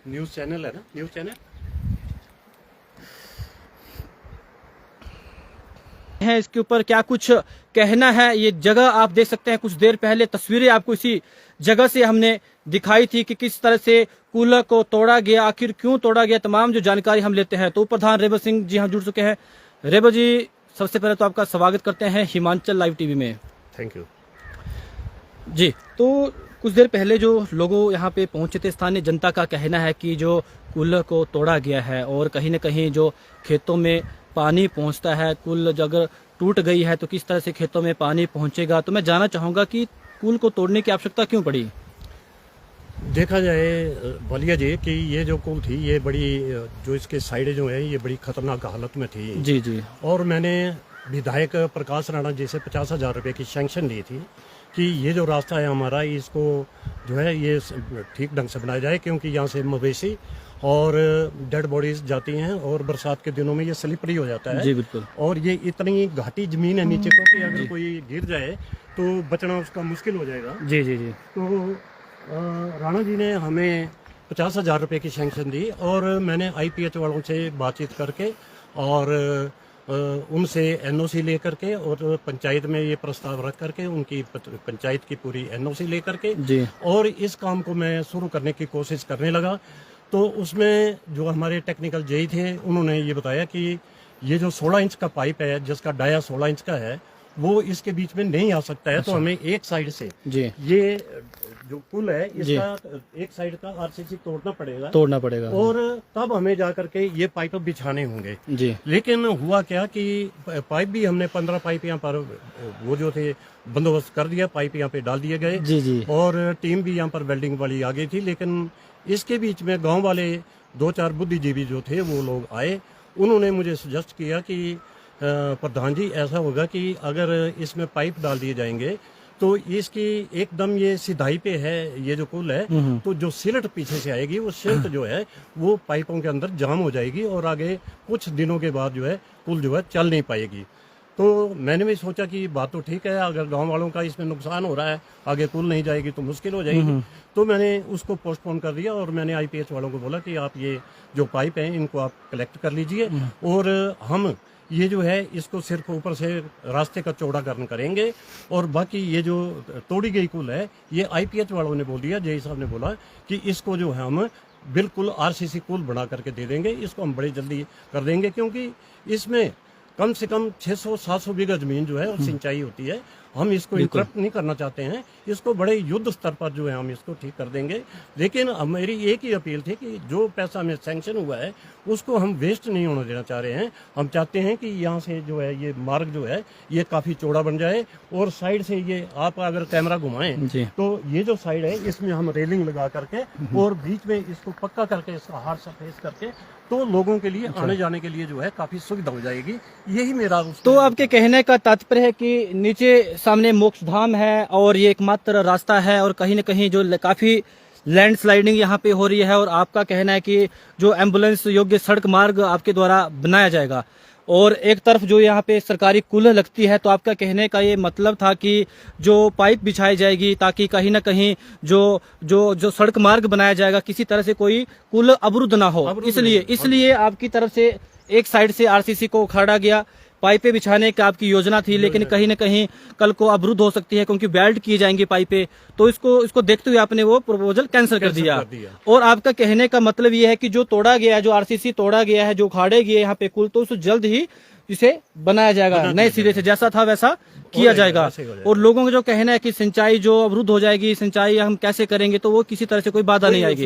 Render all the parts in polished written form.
News channel है ना, news channel है इसके ऊपर क्या कुछ कहना है। ये जगह आप देख सकते हैं, कुछ देर पहले तस्वीरें आपको इसी जगह से हमने दिखाई थी कि किस तरह से कूलर को तोड़ा गया, आखिर क्यों तोड़ा गया, तमाम जो जानकारी हम लेते हैं। तो प्रधान रेबा सिंह जी हम जुड़ चुके हैं। रेबा जी, सबसे पहले तो आपका स्वागत करते हैं हिमाचल लाइव टीवी में। थैंक यू जी, तो कुछ देर पहले जो लोगों यहाँ पे पहुंचे थे, स्थानीय जनता का कहना है कि जो कूलर को तोड़ा गया है और कहीं न कहीं जो खेतों में पानी पहुंचता है, कुल अगर टूट गई है तो किस तरह से खेतों में पानी पहुंचेगा। तो मैं जानना चाहूँगा कि कुल को तोड़ने की आवश्यकता क्यों पड़ी। देखा जाए बलिया जी कि ये जो कुल थी ये बड़ी जो इसके साइडें जो है ये बड़ी खतरनाक हालत में थी। जी जी। और मैंने विधायक प्रकाश राणा जी से 50,000 रुपये की सैंक्शन ली थी कि ये जो रास्ता है हमारा इसको जो है ये ठीक ढंग से बनाया जाए, क्योंकि यहाँ से मवेशी और डेड बॉडीज जाती हैं और बरसात के दिनों में ये स्लिपरी हो जाता है। जी बिल्कुल। और ये इतनी घाटी जमीन है नीचे को कि अगर कोई गिर जाए तो बचना उसका मुश्किल हो जाएगा। जी जी जी। तो राणा जी ने हमें 50,000 रुपये की सैंक्शन दी और मैंने IPH वालों से बातचीत करके और उनसे NOC लेकर के और पंचायत में ये प्रस्ताव रख करके उनकी पंचायत की पूरी NOC लेकर के जी। और इस काम को मैं शुरू करने की कोशिश करने लगा। तो उसमें जो हमारे टेक्निकल जेई थे उन्होंने ये बताया कि ये जो 16 इंच का पाइप है जिसका डाया 16 इंच का है वो इसके बीच में नहीं आ सकता है। तो हमें एक साइड से जी। ये जो पुल है इसका एक साइड का RCC तोड़ना पड़ेगा और तब हमें जा करके ये पाइप बिछाने होंगे। जी। लेकिन हुआ क्या कि पाइप भी हमने 15 पाइप यहाँ पर वो जो थे बंदोबस्त कर दिया, पाइप यहाँ पे डाल दिए गए। जी जी। और टीम भी यहाँ पर वेल्डिंग वाली आ गई थी। लेकिन इसके बीच में गांव वाले 2-4 बुद्धिजीवी जो थे वो लोग आए, उन्होंने मुझे सजेस्ट किया कि प्रधान जी ऐसा होगा कि अगर इसमें पाइप डाल दिए जाएंगे तो इसकी एकदम ये सिधाई पे है ये जो पुल है, तो जो सिलट पीछे से आएगी वो सिलट जो है वो पाइपों के अंदर जाम हो जाएगी और आगे कुछ दिनों के बाद जो है पुल जो है चल नहीं पाएगी। तो मैंने भी सोचा कि बात तो ठीक है, अगर गांव वालों का इसमें नुकसान हो रहा है, आगे पुल नहीं जाएगी तो मुश्किल हो जाएगी। तो मैंने उसको पोस्टपोन कर दिया और मैंने IPH वालों को बोला कि आप ये जो पाइप हैं इनको आप कलेक्ट कर लीजिए और हम ये जो है इसको सिर्फ ऊपर से रास्ते का चौड़ाकरण करेंगे और बाकी ये जो तोड़ी गई कुल है ये IPH वालों ने बोल दिया, जेई साहब ने बोला कि इसको जो है हम बिल्कुल RCC कुल बना करके दे देंगे, इसको हम बड़ी जल्दी कर देंगे, क्योंकि इसमें कम से कम 600-700 बीघा जमीन जो है और सिंचाई होती है। हम इसको इंटरप्ट नहीं करना चाहते हैं, इसको बड़े युद्ध स्तर पर जो है हम इसको ठीक कर देंगे। लेकिन मेरी एक ही अपील थी कि जो पैसा हमें सैंक्शन हुआ है उसको हम वेस्ट नहीं होने देना चाह रहे हैं। हम चाहते हैं कि यहाँ से जो है ये मार्ग जो है ये काफ़ी चौड़ा बन जाए और साइड से ये आप अगर कैमरा घुमाएं तो ये जो साइड है इसमें हम रेलिंग लगा करके और बीच में इसको पक्का करके इसका हार्ड सरफेस करके तो लोगों के लिए आने जाने के लिए जो है काफ़ी सुविधा हो जाएगी। यही मेरा तो आपके कहने का तात्पर्य है कि नीचे सामने मोक्ष धाम है और ये एकमात्र रास्ता है और कहीं न कहीं जो काफी लैंडस्लाइडिंग यहाँ पे हो रही है और आपका कहना है कि जो एम्बुलेंस योग्य सड़क मार्ग आपके द्वारा बनाया जाएगा और एक तरफ जो यहाँ पे सरकारी कुल लगती है, तो आपका कहने का ये मतलब था कि जो पाइप बिछाई जाएगी ताकि कहीं ना कहीं जो जो जो सड़क मार्ग बनाया जाएगा किसी तरह से कोई कुल अवरुद्ध ना हो। इसलिए आपकी तरफ से एक साइड से RCC को उखाड़ा गया, पाइपें बिछाने की आपकी योजना थी, लेकिन कहीं न कहीं कल को अवरुद्ध हो सकती है क्योंकि वेल्ड की जाएंगी पाइपें, तो इसको देखते हुए आपने वो प्रपोजल कैंसिल कर दिया। और आपका कहने का मतलब ये है कि जो तोड़ा गया है, जो RCC तोड़ा गया है, जो उखाड़े गए यहाँ पे कुल, तो उसको जल्द ही इसे बनाया जाएगा नए सिरे से, जैसा था वैसा किया जाएगा। और लोगों का जो कहना है कि सिंचाई जो अवरुद्ध हो जाएगी, सिंचाई हम कैसे करेंगे, तो वो किसी तरह से कोई बाधा नहीं आएगी।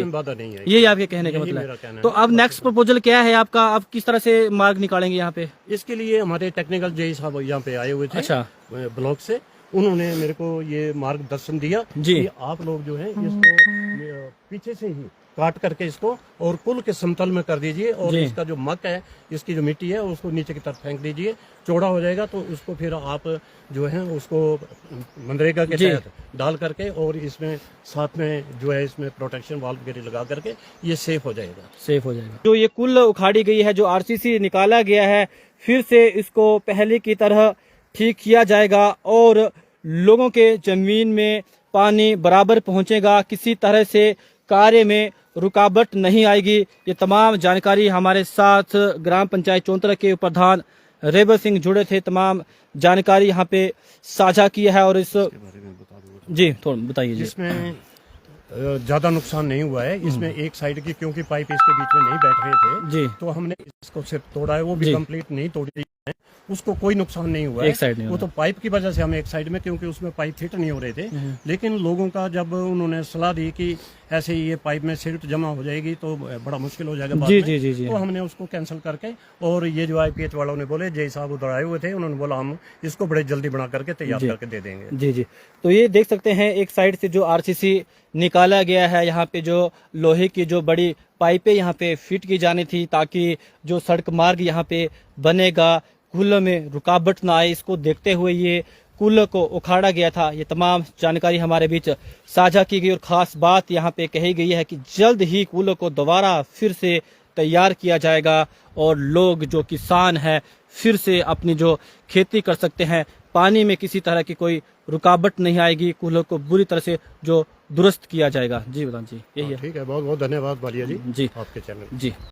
यही आपके कहने का मतलब है। तो अब नेक्स्ट प्रपोजल क्या है आपका, आप किस तरह से मार्ग निकालेंगे यहाँ पे? इसके लिए हमारे टेक्निकल जेई साहब यहाँ पे आए हुए थे। अच्छा। ब्लॉक से उन्होंने मेरे को ये मार्गदर्शन दिया कि आप लोग जो है इसको पीछे से ही काट करके इसको और पुल के समतल में कर दीजिए और इसका जो मक है, इसकी जो मिट्टी है उसको नीचे की तरफ फेंक दीजिए, चौड़ा हो जाएगा तो उसको फिर आप जो है उसको मनरेगा के तहत डाल करके और इसमें साथ में जो है इसमें प्रोटेक्शन वाल्व वगैरह लगा करके ये सेफ हो जाएगा। जो ये कुल उखाड़ी गई है, जो RCC निकाला गया है, फिर से इसको पहले की तरह ठीक किया जाएगा और लोगों के जमीन में पानी बराबर पहुंचेगा, किसी तरह से कार्य में रुकावट नहीं आएगी। ये तमाम जानकारी हमारे साथ ग्राम पंचायत चौंतरा के प्रधान रेबर सिंह जुड़े थे, तमाम जानकारी यहाँ पे साझा की है। और इस जी थोड़ा बताइए जी। इसमें ज्यादा नुकसान नहीं हुआ है। इसमें एक साइड की, क्योंकि पाइप इसके बीच में नहीं बैठ रहे थे जी, तो हमने इसको सिर्फ तोड़ा है, वो भी जी। कंप्लीट नहीं तोड़ी है, उसको कोई नुकसान नहीं हुआ है। एक साइड नहीं वो हुआ। तो पाइप की वजह से हम एक साइड में, क्योंकि उसमें पाइप फिट नहीं हो रहे थे। लेकिन लोगों का जब उन्होंने सलाह दी कि ऐसे ही ये पाइप में सिल्ट जमा हो जाएगी तो बड़ा मुश्किल हो जाएगा बाद जी में, जी जी जी तो हमने उसको कैंसिल करके, और ये जो IPH वालों ने बोले, जय साहब उधर आए हुए थे, उन्होंने बोला हम इसको बड़े जल्दी बना करके तैयार करके दे देंगे। जी जी। तो ये देख सकते हैं एक साइड से जो RCC निकाला गया है, यहाँ पे जो लोहे की जो बड़ी पाइपें यहाँ पे फिट की जानी थी, ताकि जो सड़क मार्ग यहाँ पे बनेगा कूल्हे में रुकावट ना आए। इसको देखते हुए ये कूल्हे को उखाड़ा गया था। ये तमाम जानकारी हमारे बीच साझा की गई और खास बात यहाँ पे कही गई है कि जल्द ही कूल्हे को दोबारा फिर से तैयार किया जाएगा और लोग जो किसान हैं फिर से अपनी जो खेती कर सकते हैं। पानी में किसी तरह की कोई रुकावट नहीं आएगी, कूल्हे को बुरी तरह से जो दुरुस्त किया जाएगा। जी प्रधान जी, यही है। ठीक है, बहुत बहुत धन्यवाद बालिया जी जी आपके चैनल। जी।